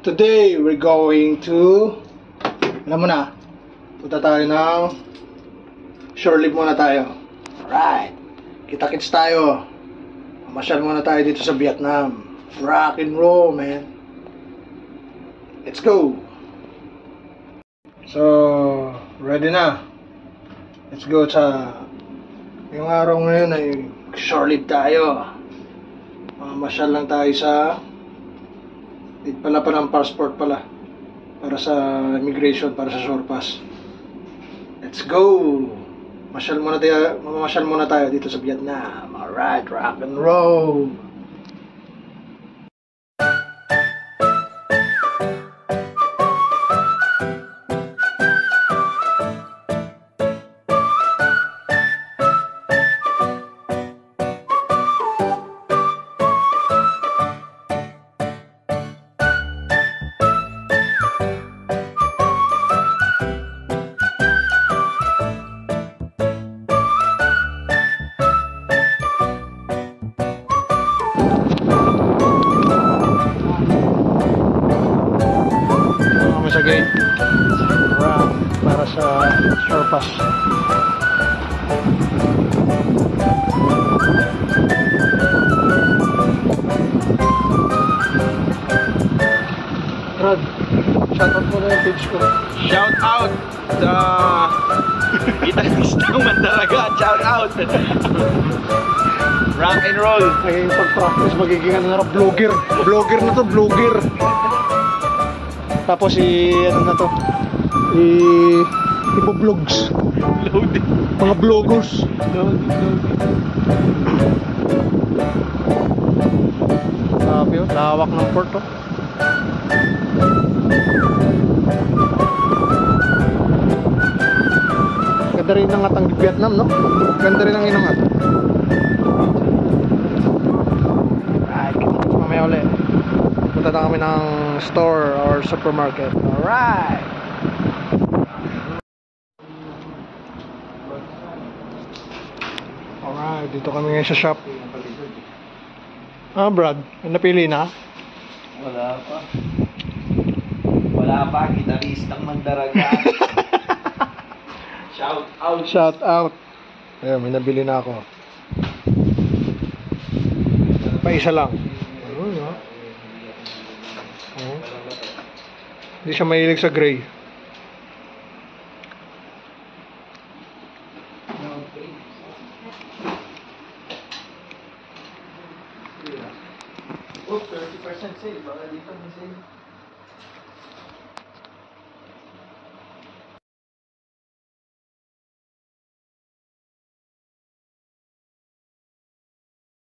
Today, we're going to, alam mo na, punta tayo ng shore leave muna tayo. Alright, kita-kits tayo. Mamasyal muna tayo dito sa Vietnam. Rock and roll, man. Let's go. So, ready na. Let's go sa, yung araw ngayon ay shore leave tayo. Mamasyal lang tayo sa, need pala pa ng passport pala para sa immigration, para sa shore pass. Let's go. Mamasyal muna tayo dito sa Vietnam. Alright, rock and roll. Sa gate para sa shore pass. Rod, shout out mo na yung page ko. Shout out sa Gitaristang Mandaragat. Shout out. Rock and roll. Ay, pag-practice magiging ano na, vlogger. Vlogger na to, vlogger. Tapos ano na to, ipo-vlogs. Loaded. Mga vloggers. Sabi yun, lawak ng port to. Ganda rin ng atang Vietnam, no? Ganda rin ang inangat. Alright, mamaya ulit. Punta na kami ng store or supermarket. Alright! Alright, dito kami ngayon sa shop. Brad, napili na? Wala pa. Wala pa. Gitaristang Mandaragat. Shout out. Shout out. Ayun, may nabili na ako. Pa isa lang. Ayun, ha? Hindi siya mahilig sa gray. Oh, 30% sale. Baka dito may sale.